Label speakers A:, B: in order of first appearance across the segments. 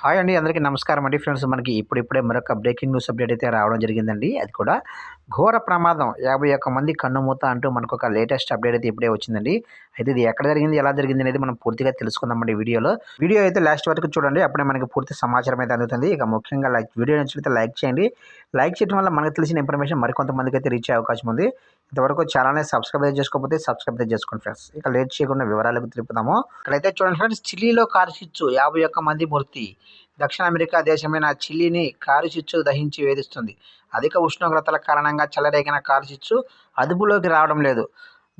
A: Hi అండి. అందరికీ నమస్కారం అండి. ఫ్రెండ్స్ మనకి ఇప్పుడిప్పుడే మరొక బ్రేకింగ్ న్యూస్ అప్డేట్ అయితే రావడం జరిగిందండి. అది కూడా ఘోర ప్రమాదం 51 మంది కన్నుమూత అంటూ మనకొక లేటెస్ట్ అప్డేట్ అయితే ఇప్పుడే వచ్చిందండి. అయితే ఇది ఎక్కడ జరిగింది, ఎలా జరిగింది అనేది మనం పూర్తిగా తెలుసుకుందామండి వీడియోలో. వీడియో అయితే లాస్ట్ వరకు చూడండి. అప్పుడే మనకి పూర్తి సమాచారం అయితే అందుతుంది. ఇక ముఖ్యంగా వీడియో నచ్చితే లైక్ చేయండి. లైక్ చేయడం వల్ల మనకు తెలిసిన ఇన్ఫర్మేషన్ మరికొంతమందికి అయితే రీచ్ అయ్యే అవకాశం ఉంది. ఇంతవరకు ఛానల్‌ని సబ్స్క్రైబ్ అయితే చేసుకోకపోతే సబ్స్క్రైబ్ అయితే చేసుకోండి ఫ్రెండ్స్. ఇక లేట్ చేయకుండా వివరాలకు తెలుపుదాము. ఇక్కడైతే చూడండి ఫ్రెండ్స్, చిలీలో కారు చిచ్చు 51 మంది మృతి. దక్షిణ అమెరికా దేశమైన చిలీని కారు చిచ్చు దహించి వేధిస్తుంది. అధిక ఉష్ణోగ్రతల కారణంగా చెలరేగిన కారు చిచ్చు అదుపులోకి రావడం లేదు.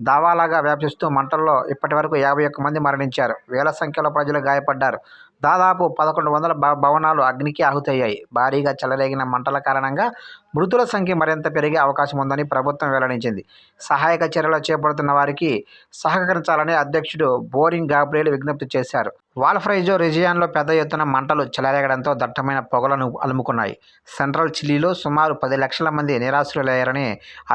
A: దావాలాగా వ్యాపిస్తూ మంటల్లో ఇప్పటివరకు 51 మంది మరణించారు. వేల సంఖ్యలో ప్రజలు గాయపడ్డారు. దాదాపు 1100 భవనాలు అగ్నికి ఆహుతయ్యాయి. భారీగా చెలరేగిన మంటల కారణంగా మృతుల సంఖ్య మరింత పెరిగే అవకాశం ఉందని ప్రభుత్వం వెల్లడించింది. సహాయక చర్యలు చేపడుతున్న వారికి సహకరించాలని అధ్యక్షుడు బోరింగ్ గాబ్రియల్ విజ్ఞప్తి చేశారు. వాల్ఫరైజో రీజియన్లో పెద్ద ఎత్తున మంటలు చెలరేగడంతో దట్టమైన పొగలను అలుముకున్నాయి. సెంట్రల్ చిలీలో సుమారు 10 లక్షల మంది నిరాశ్రులయ్యారని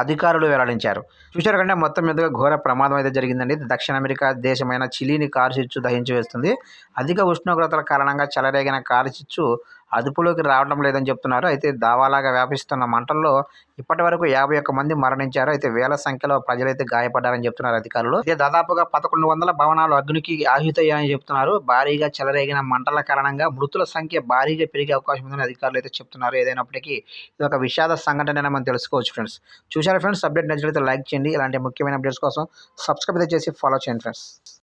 A: అధికారులు వెల్లడించారు. చూశారు కంటే మొత్తం మీదుగా ఘోర ప్రమాదం అయితే జరిగిందండి. దక్షిణ అమెరికా దేశమైన చిలీని కారు చిచ్చు దహించి వేస్తుంది. అధిక ఉష్ణోగ్రతల కారణంగా చెలరేగిన కారు చిచ్చు అదుపులోకి రావడం లేదని చెప్తున్నారు. అయితే దావాలాగా వ్యాపిస్తున్న మంటల్లో ఇప్పటి వరకు 51 మంది మరణించారు. అయితే వేల సంఖ్యలో ప్రజలైతే గాయపడ్డారని చెప్తున్నారు అధికారులు. అయితే దాదాపుగా 1100 భవనాలు అగ్నికి ఆహుతయ్యాయని చెప్తున్నారు. భారీగా చెలరేగిన మంటల కారణంగా మృతుల సంఖ్య భారీగా పెరిగే అవకాశం ఉందని అధికారులు అయితే చెప్తున్నారు. ఏదైనప్పటికీ ఇది ఒక విషాద సంఘటన మనం తెలుసుకోవచ్చు ఫ్రెండ్స్. చూశారు ఫ్రెండ్స్, అప్డేట్ నచ్చినట్లయితే లైక్ చేయండి. ఇలాంటి ముఖ్యమైన అప్డేట్స్ కోసం సబ్స్క్రైబ్ అయితే చేసి ఫాలో చేయండి ఫ్రెండ్స్.